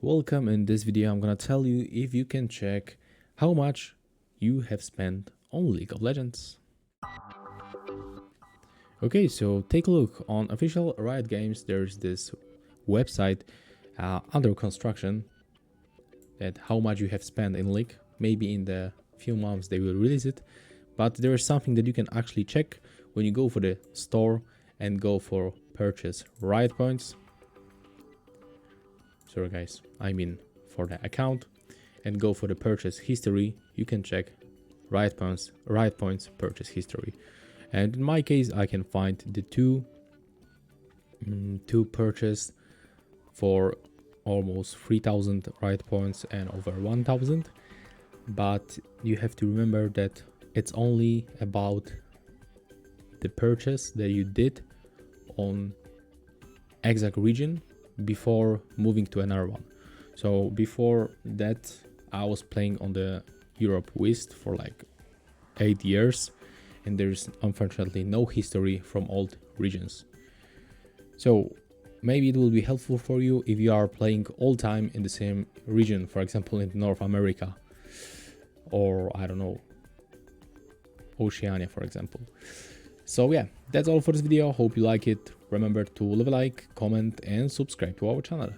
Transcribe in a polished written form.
Welcome. In this video I'm gonna tell you if you can check how much you have spent on League of Legends. Okay, so take a look on official Riot Games. There's this website under construction that how much you have spent in League. Maybe in the few months they will release it, but there is something that you can actually check when you go for the store and go for purchase Riot points. Sorry guys, I mean for the account, and go for the purchase history. You can check Riot points purchase history, and in my case I can find the two purchased for almost 3000 Riot points and over 1000. But you have to remember that it's only about the purchase that you did on exact region before moving to another one. So before that I was playing on the Europe West for like 8 years, and there's unfortunately no history from old regions. So maybe it will be helpful for you if you are playing all time in the same region, for example in North America, or I don't know, Oceania for example. So yeah, that's all for this video. Hope you like it. Remember to leave a like, comment and subscribe to our channel.